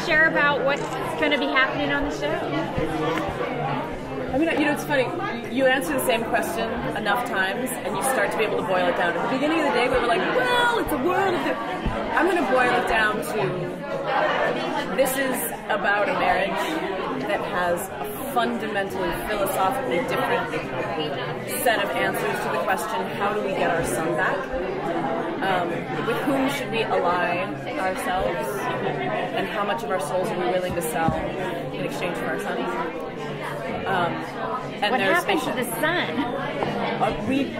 share about what's going to be happening on the show? I mean, it's funny. You answer the same question enough times, and you start to be able to boil it down. At the beginning of the day, we were like, well, it's a world of... I'm going to boil it down to, this is about a marriage that has a fundamentally, philosophically different set of answers to the question, how do we get our son back? With whom should we ally ourselves? And how much of our souls are we willing to sell in exchange for our sons? And what happened to the son? We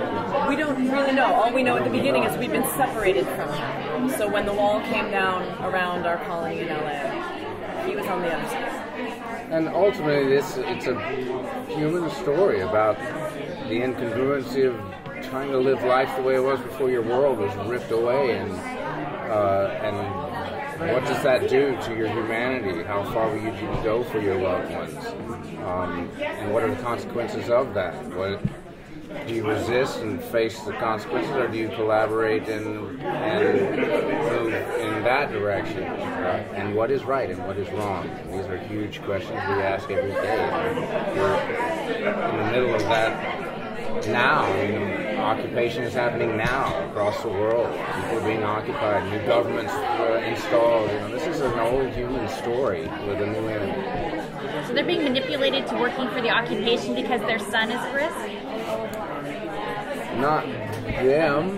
don't really know. All we know at the beginning is we've been separated from him. So when the wall came down around our colony in LA, he was on the other side. And ultimately, it's a human story about the incongruency of trying to live life the way it was before your world was ripped away, and what does that do to your humanity? How far will you go for your loved ones? And what are the consequences of that? Do you resist and face the consequences, or do you collaborate and move in that direction? And what is right and what is wrong? These are huge questions we ask every day. We're in the middle of that now. Occupation is happening now across the world. People are being occupied. New governments installed. This is an old human story with a new enemy. So they're being manipulated to working for the occupation because their son is at risk? Not them.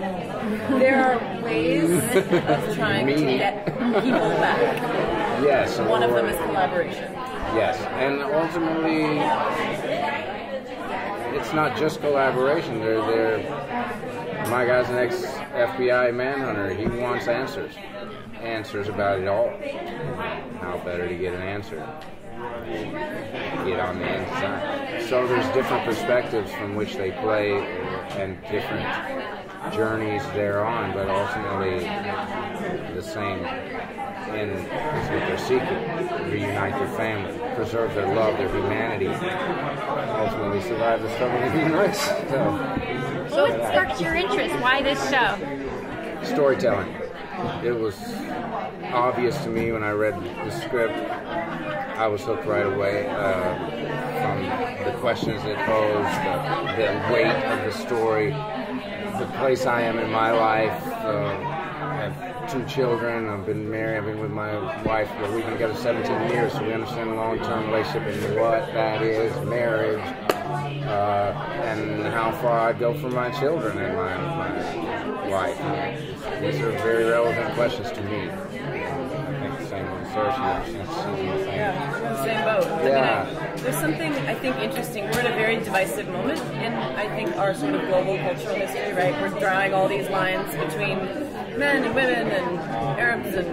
There are ways of trying to get people back. Yes. One of them is collaboration. Yes, and ultimately, it's not just collaboration. My guy's an ex-FBI manhunter. He wants answers about it all. How better to get an answer? Get on the inside. So there's different perspectives from which they play and different journeys they're on, but ultimately the same end is what they're seeking: reunite their family, preserve their love, their humanity, ultimately survive the struggle to be nice. So what sparked your interest? Why this show? Storytelling. It was obvious to me when I read the script. I was hooked right away from the questions it posed, the weight of the story, the place I am in my life. I have 2 children. I've been married. I've been with my wife. We've been together 17 years, so we understand a long-term relationship and what that is, marriage, and how far I'd go for my children and my wife. These are very relevant questions to me. I think the same with Cersei. Yeah, same boat. Yeah. There's something, I think, interesting. We're at a very divisive moment in, I think, our sort of global cultural history, right? We're drawing all these lines between men and women and Arabs and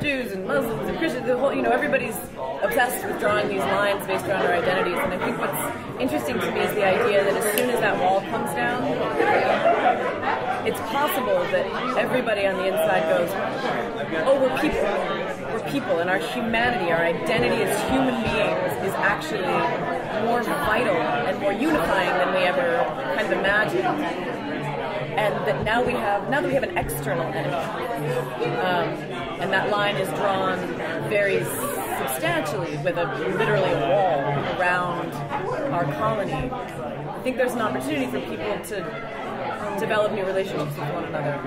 Jews and Muslims and Christians. The whole, everybody's obsessed with drawing these lines based around our identities. And I think what's interesting to me is the idea that as soon as that wall comes down, it's possible that everybody on the inside goes, oh, we're people. We're people, and our humanity, our identity as human beings is actually more vital and more unifying than we ever kind of imagined. And that now that we have an external enemy, and that line is drawn very substantially with literally a wall around our colony. I think there's an opportunity for people to develop new relationships with one another.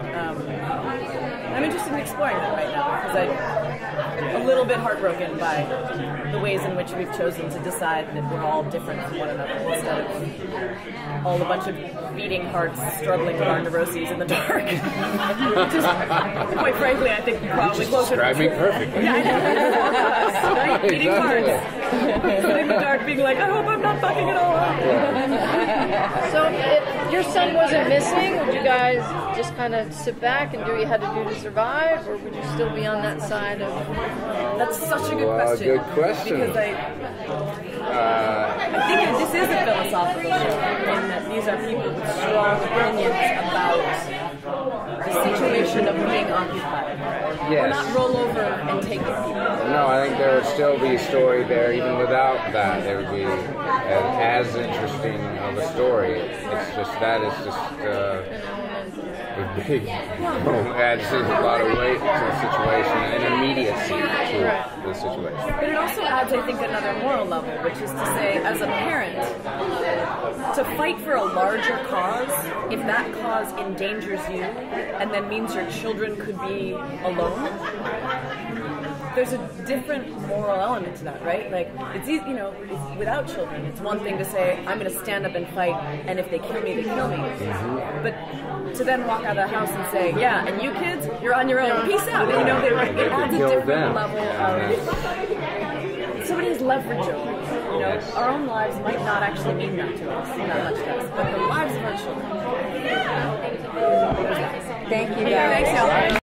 I'm interested in exploring that right now because I'm a little bit heartbroken by the ways in which we've chosen to decide that we're all different from one another instead of all a bunch of beating hearts struggling with our neuroses in the dark. Just, quite frankly, I think probably closer to... Describe me perfectly. Yeah, right? Beating hearts. Sitting in the dark being like, I hope I'm not fucking it all up. So if your son wasn't missing, would you guys just kind of sit back and do what you had to do to survive, or would you still be on that side of... That's such a good question. Good question. Because I think this is a philosophical show, in that these are people with strong opinions about the situation of being occupied. Yes. Not roll over and take it people. No, I think there would still be a story there, even without that. There would be as interesting of a story. It's just that is just a big adds a lot of weight to the situation and immediacy to the the situation. But it also adds, I think, another moral level, which is to say, as a parent, to fight for a larger cause, if that cause endangers you, and then means your children could be alone, there's a different moral element to that, right? Like, it's easy, you know, without children, it's one thing to say, I'm going to stand up and fight, and if they kill me, they kill me. But to then walk out of the house and say, yeah, and you kids, you're on your own, peace out. You know, it adds a different level of, somebody has leverage over us. You know, our own lives might not actually mean that to us, that much to us, but the lives of our children. Thank you guys. Thanks, y'all.